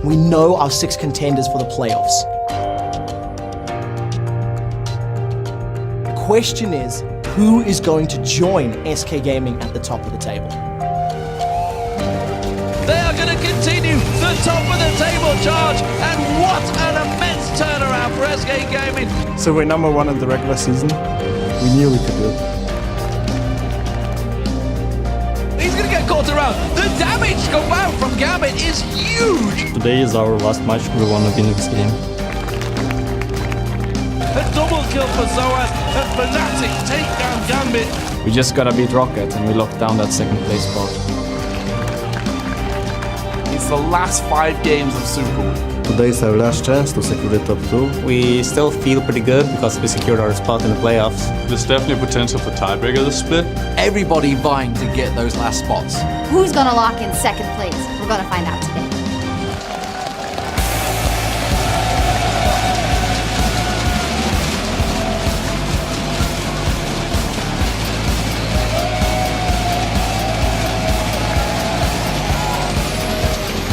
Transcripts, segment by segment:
We know our 6 contenders for the playoffs. The question is, who is going to join SK Gaming at the top of the table? They are going to continue the top of the table charge, and what an immense turnaround for SK Gaming. So we're number 1 in the regular season. We knew we could do it. He's going to get caught around. The damage combined from Gambit is huge. Today is our last match. We want to win this game. A double kill for Zoas, and Fnatic take down Gambit. We just gotta beat Rocket and we lock down that second place spot. It's the last 5 games of Super Week. Today is our last chance to secure the top 2. We still feel pretty good because we secured our spot in the playoffs. There's definitely potential for tiebreaker this split. Everybody vying to get those last spots. Who's gonna lock in second place? We're gonna find out today.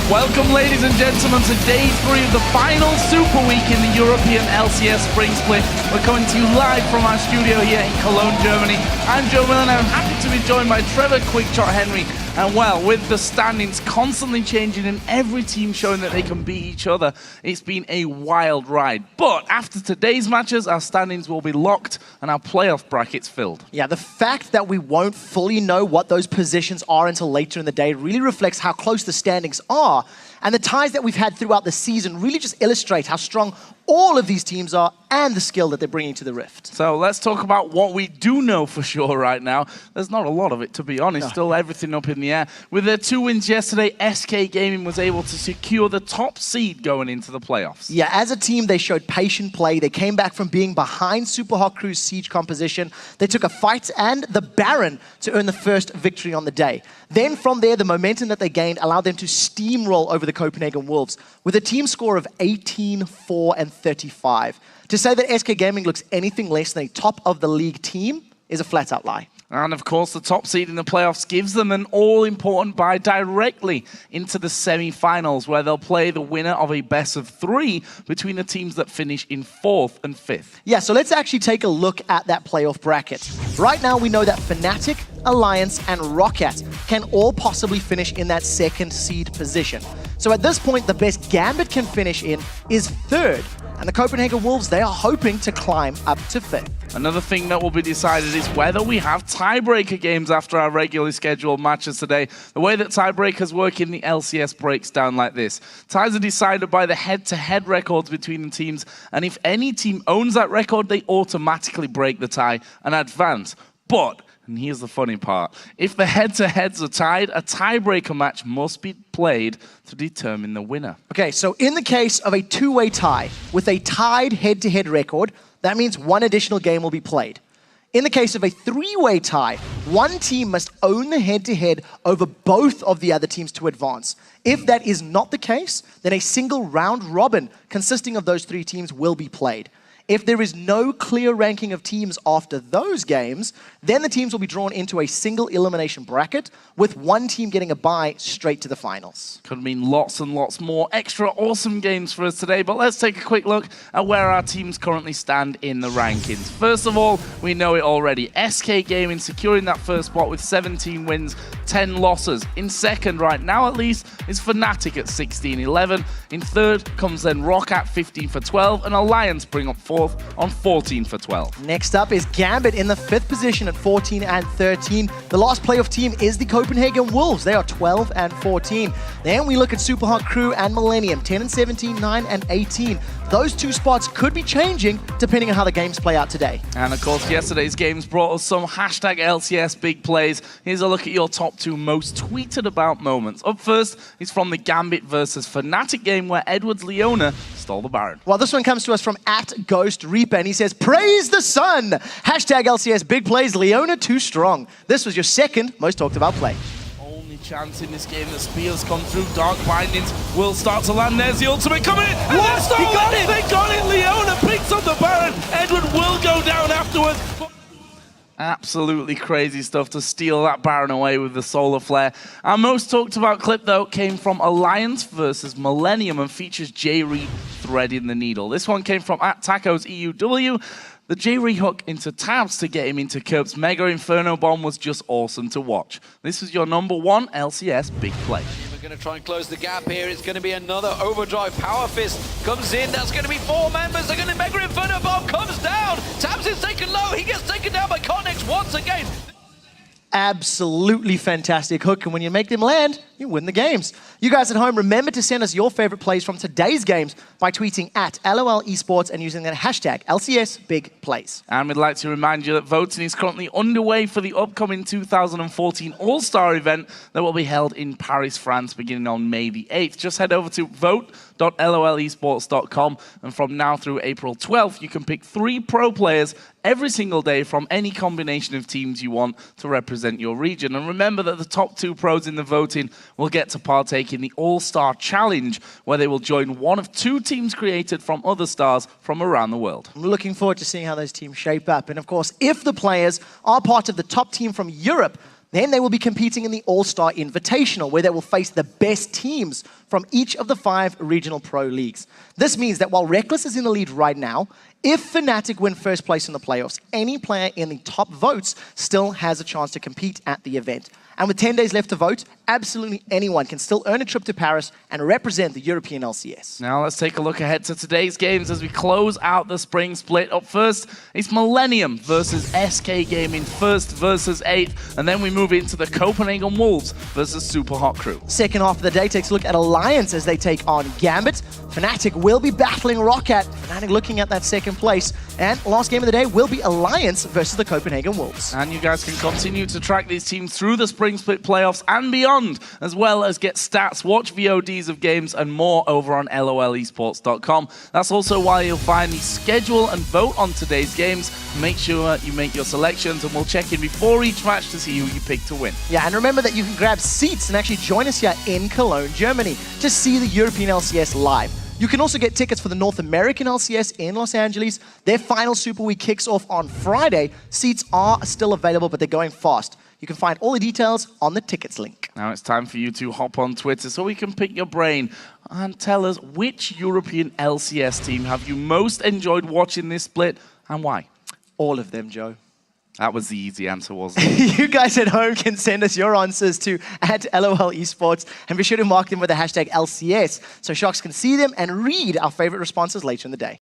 Welcome, ladies and gentlemen, to day 3 of the final Super Week in the European LCS Spring Split. We're coming to you live from our studio here in Cologne, Germany. I'm Joe Millen, and I'm happy to be joined by Trevor Quickshot Henry. And well, with the standings constantly changing and every team showing that they can beat each other, it's been a wild ride. But after today's matches, our standings will be locked and our playoff brackets filled. Yeah, the fact that we won't fully know what those positions are until later in the day really reflects how close the standings are. And the ties that we've had throughout the season really just illustrate how strong all of these teams are and the skill that they're bringing to the Rift. So let's talk about what we do know for sure right now. There's not a lot of it, to be honest. Still everything up in the air. With their 2 wins yesterday, SK Gaming was able to secure the top seed going into the playoffs. Yeah, as a team, they showed patient play. They came back from being behind Superhawk Crew's siege composition. They took a fight and the Baron to earn the first victory on the day. Then from there, the momentum that they gained allowed them to steamroll over the Copenhagen Wolves with a team score of 18-4 and 35. To say that SK Gaming looks anything less than a top-of-the-league team is a flat-out lie. And of course, the top seed in the playoffs gives them an all-important bye directly into the semi-finals, where they'll play the winner of a best-of-3 between the teams that finish in 4th and 5th. Yeah, so let's actually take a look at that playoff bracket. Right now, we know that Fnatic, Alliance, and Rocket can all possibly finish in that 2nd seed position. So at this point, the best Gambit can finish in is 3rd. And the Copenhagen Wolves, they are hoping to climb up to 5th. Another thing that will be decided is whether we have tiebreaker games after our regularly scheduled matches today. The way that tiebreakers work in the LCS breaks down like this. Ties are decided by the head-to-head records between the teams, and if any team owns that record, they automatically break the tie and advance. But, and here's the funny part, if the head-to-heads are tied, a tiebreaker match must be played to determine the winner. Okay, so in the case of a 2-way tie with a tied head-to-head record, that means 1 additional game will be played. In the case of a 3-way tie, 1 team must own the head-to-head over both of the other teams to advance. If that is not the case, then a single round robin consisting of those 3 teams will be played. If there is no clear ranking of teams after those games, then the teams will be drawn into a single elimination bracket with 1 team getting a bye straight to the finals. Could mean lots and lots more extra awesome games for us today, but let's take a quick look at where our teams currently stand in the rankings. First of all, we know it already. SK Gaming securing that first spot with 17 wins, 10 losses. In second, right now at least, is Fnatic at 16-11. In third comes then Rock at 15-12, and Alliance bring up 4th on 14-12. Next up is Gambit in the 5th position at 14 and 13. The last playoff team is the Copenhagen Wolves. They are 12 and 14. Then we look at Superhawk Crew and Millennium, 10 and 17, 9 and 18. Those 2 spots could be changing depending on how the games play out today. And of course, yesterday's games brought us some hashtag LCS big plays. Here's a look at your top 2 most tweeted about moments. Up first is from the Gambit versus Fnatic game where Edward's Leona stole the Baron. Well, this one comes to us from @GhostReaper, and he says, "Praise the sun! Hashtag LCS big plays, Leona too strong." This was your 2nd most talked about play. Only chance in this game that Spears come through. Dark Bindings will start to land. There's the ultimate coming in. And What? He got it! They got it! Leona picks up the Baron. Edward will go down afterwards. Absolutely crazy stuff to steal that Baron away with the Solar Flare. Our most talked about clip, though, came from Alliance versus Millennium and features J-Reed threading the needle. This one came from @TacosEUW. The J-Reed hook into tabs to get him into Curb's Mega Inferno Bomb was just awesome to watch. This was your #1 LCS big play. We're going to try and close the gap here. It's going to be another overdrive. Power Fist comes in. That's going to be 4 members. They're going to Mega Inferno Bomb comes down. Tabs is taken low. He gets taken down by Connex once again. Absolutely fantastic hook, and when you make them land, you win the games. You guys at home, remember to send us your favorite plays from today's games by tweeting @LOL Esports and using the hashtag LCS Big Plays. And we'd like to remind you that voting is currently underway for the upcoming 2014 All-Star event that will be held in Paris, France, beginning on May the 8th. Just head over to vote.lolesports.com, and from now through April 12th, you can pick 3 pro players every single day from any combination of teams you want to represent your region. And remember that the top 2 pros in the voting will get to partake in the All-Star Challenge, where they will join one of 2 teams created from other stars from around the world. I'm looking forward to seeing how those teams shape up. And of course, if the players are part of the top team from Europe, then they will be competing in the All-Star Invitational, where they will face the best teams from each of the 5 regional pro leagues. This means that while Reckless is in the lead right now, if Fnatic win first place in the playoffs, any player in the top votes still has a chance to compete at the event. And with 10 days left to vote, absolutely anyone can still earn a trip to Paris and represent the European LCS. Now let's take a look ahead to today's games as we close out the spring split. Up first, it's Millennium versus SK Gaming, 1st versus 8th, and then we move into the Copenhagen Wolves versus Super Hot Crew. Second half of the day takes a look at Alliance as they take on Gambit. Fnatic will be battling Roccat, Fnatic looking at that second place. And last game of the day will be Alliance versus the Copenhagen Wolves. And you guys can continue to track these teams through the spring split playoffs and beyond, as well as get stats, watch VODs of games, and more over on lolesports.com. That's also why you'll find the schedule and vote on today's games. Make sure you make your selections, and we'll check in before each match to see who you pick to win. Yeah, and remember that you can grab seats and actually join us here in Cologne, Germany, to see the European LCS live. You can also get tickets for the North American LCS in Los Angeles. Their final Super Week kicks off on Friday. Seats are still available, but they're going fast. You can find all the details on the tickets link. Now it's time for you to hop on Twitter so we can pick your brain and tell us which European LCS team have you most enjoyed watching this split and why? All of them, Joe. That was the easy answer, wasn't it? You guys at home can send us your answers to @LOL Esports, and be sure to mark them with the hashtag LCS so Sharks can see them and read our favorite responses later in the day.